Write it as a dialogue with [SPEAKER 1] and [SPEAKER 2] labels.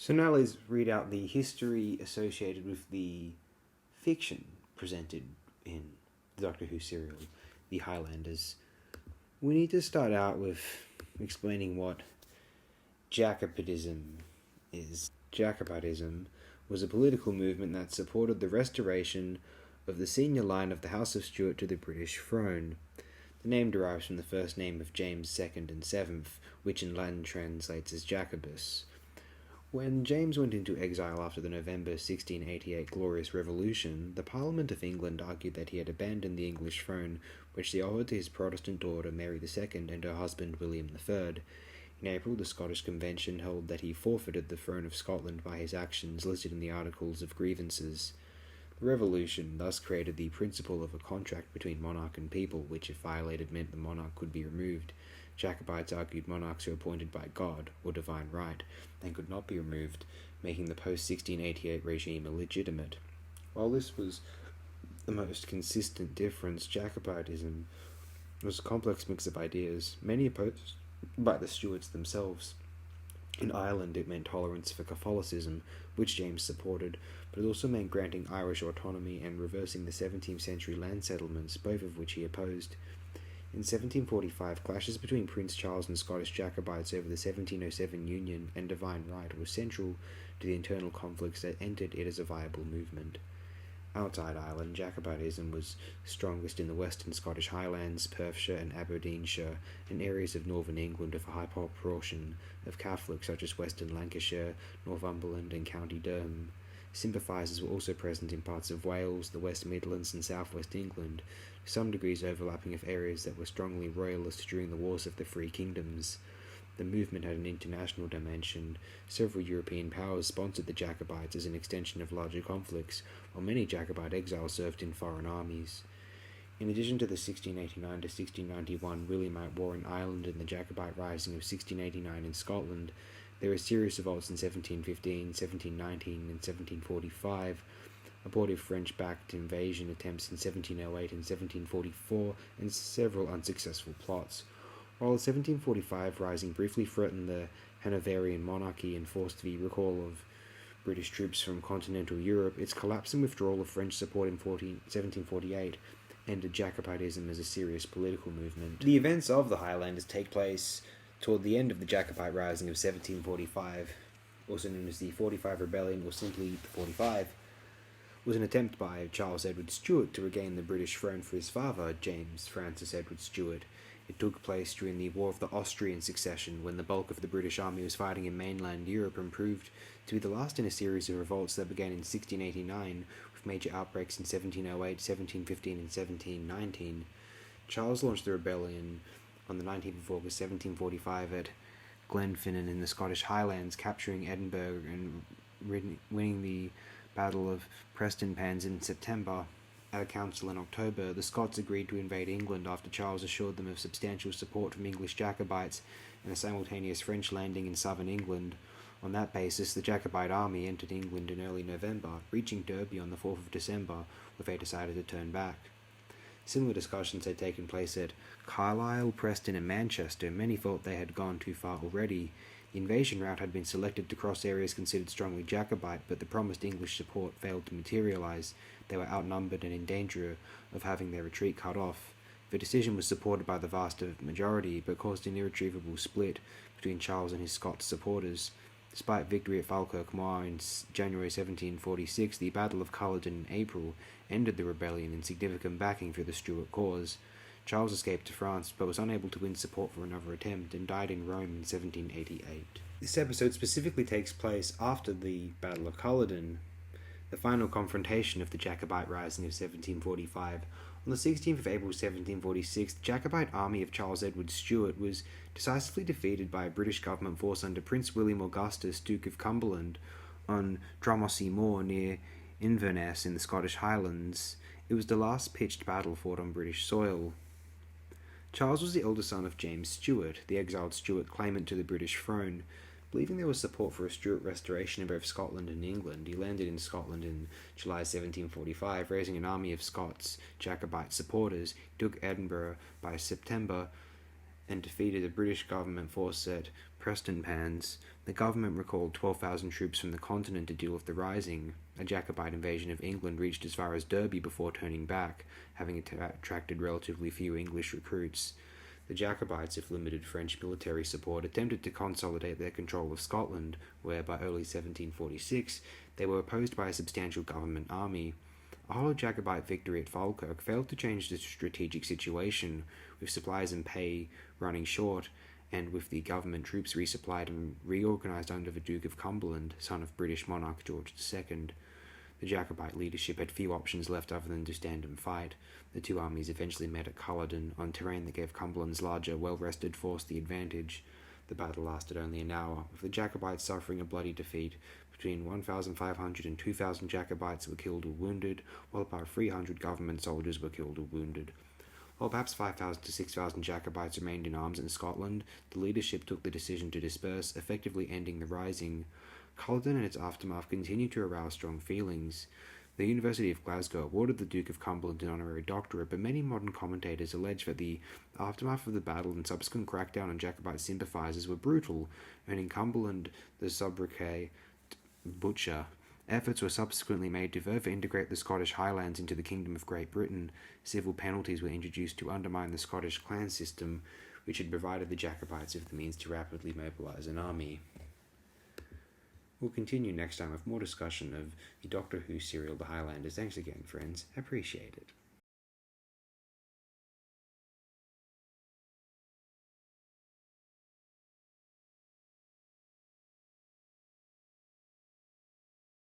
[SPEAKER 1] So now let's read out the history associated with the fiction presented in the Doctor Who serial, The Highlanders. We need to start out with explaining what Jacobitism is. Jacobitism was a political movement that supported the restoration of the senior line of the House of Stuart to the British throne. The name derives from the first name of James II and VII, which in Latin translates as Jacobus. When James went into exile after the November 1688 Glorious Revolution, the Parliament of England argued that he had abandoned the English throne, which they offered to his Protestant daughter Mary II and her husband William III. In April, the Scottish Convention held that he forfeited the throne of Scotland by his actions listed in the Articles of Grievances. The revolution thus created the principle of a contract between monarch and people, which if violated meant the monarch could be removed. Jacobites argued monarchs were appointed by God, or divine right, and could not be removed, making the post-1688 regime illegitimate. While this was the most consistent difference, Jacobitism was a complex mix of ideas, many opposed by the Stuarts themselves. In Ireland, it meant tolerance for Catholicism, which James supported, but it also meant granting Irish autonomy and reversing the 17th century land settlements, both of which he opposed. In 1745, clashes between Prince Charles and Scottish Jacobites over the 1707 Union and Divine Right were central to the internal conflicts that entered it as a viable movement. Outside Ireland, Jacobitism was strongest in the western Scottish Highlands, Perthshire and Aberdeenshire, and areas of northern England with a high proportion of Catholics such as western Lancashire, Northumberland and County Durham. Sympathisers were also present in parts of Wales, the West Midlands and southwest England, to some degrees overlapping with areas that were strongly royalist during the Wars of the Three Kingdoms. The movement had an international dimension. Several European powers sponsored the Jacobites as an extension of larger conflicts, while many Jacobite exiles served in foreign armies. In addition to the 1689 to 1691 Williamite War in Ireland and the Jacobite Rising of 1689 in Scotland, there were serious revolts in 1715, 1719 and 1745, abortive French-backed invasion attempts in 1708 and 1744, and several unsuccessful plots. While the 1745 Rising briefly threatened the Hanoverian monarchy and forced the recall of British troops from continental Europe, its collapse and withdrawal of French support in 1748 ended Jacobitism as a serious political movement. The events of the Highlanders take place toward the end of the Jacobite Rising of 1745, also known as the 45 Rebellion or simply the 45, was an attempt by Charles Edward Stuart to regain the British throne for his father, James Francis Edward Stuart. It took place during the War of the Austrian Succession, when the bulk of the British army was fighting in mainland Europe and proved to be the last in a series of revolts that began in 1689, with major outbreaks in 1708, 1715 and 1719. Charles launched the rebellion on the 19th of August 1745 at Glenfinnan in the Scottish Highlands, capturing Edinburgh and winning the Battle of Prestonpans in September. At a council in October, the Scots agreed to invade England after Charles assured them of substantial support from English Jacobites and a simultaneous French landing in southern England. On that basis, the Jacobite army entered England in early November, reaching Derby on the 4th of December, where they decided to turn back. Similar discussions had taken place at Carlisle, Preston and Manchester. Many thought they had gone too far already. The invasion route had been selected to cross areas considered strongly Jacobite, but the promised English support failed to materialise. They were outnumbered and in danger of having their retreat cut off. The decision was supported by the vast majority, but caused an irretrievable split between Charles and his Scots supporters. Despite victory at Falkirk Moor in January 1746, the Battle of Culloden in April ended the rebellion in significant backing for the Stuart cause. Charles escaped to France, but was unable to win support for another attempt, and died in Rome in 1788. This episode specifically takes place after the Battle of Culloden, the final confrontation of the Jacobite Rising of 1745. On the 16th of April 1746, the Jacobite army of Charles Edward Stuart was decisively defeated by a British government force under Prince William Augustus, Duke of Cumberland, on Drumossie Moor near Inverness in the Scottish Highlands. It was the last pitched battle fought on British soil. Charles was the elder son of James Stuart, the exiled Stuart claimant to the British throne. Believing there was support for a Stuart restoration in both Scotland and England, he landed in Scotland in July 1745, raising an army of Scots Jacobite supporters. He took Edinburgh by September and defeated a British government force at Prestonpans. The government recalled 12,000 troops from the continent to deal with the rising. A Jacobite invasion of England reached as far as Derby before turning back, having attracted relatively few English recruits. The Jacobites, with limited French military support, attempted to consolidate their control of Scotland, where by early 1746 they were opposed by a substantial government army. A hollow Jacobite victory at Falkirk failed to change the strategic situation, with supplies and pay running short, and with the government troops resupplied and reorganised under the Duke of Cumberland, son of British monarch George II. The Jacobite leadership had few options left other than to stand and fight. The two armies eventually met at Culloden, on terrain that gave Cumberland's larger, well-rested force the advantage. The battle lasted only an hour, with the Jacobites suffering a bloody defeat. Between 1,500 and 2,000 Jacobites were killed or wounded, while about 300 government soldiers were killed or wounded. While perhaps 5,000 to 6,000 Jacobites remained in arms in Scotland, the leadership took the decision to disperse, effectively ending the rising. Culloden and its aftermath continued to arouse strong feelings. The University of Glasgow awarded the Duke of Cumberland an honorary doctorate, but many modern commentators allege that the aftermath of the battle and subsequent crackdown on Jacobite sympathisers were brutal, earning Cumberland the sobriquet Butcher. Efforts were subsequently made to further integrate the Scottish Highlands into the Kingdom of Great Britain. Civil penalties were introduced to undermine the Scottish clan system, which had provided the Jacobites with the means to rapidly mobilise an army. We'll continue next time with more discussion of the Doctor Who serial The Highlanders. Thanks again, friends. Appreciate it.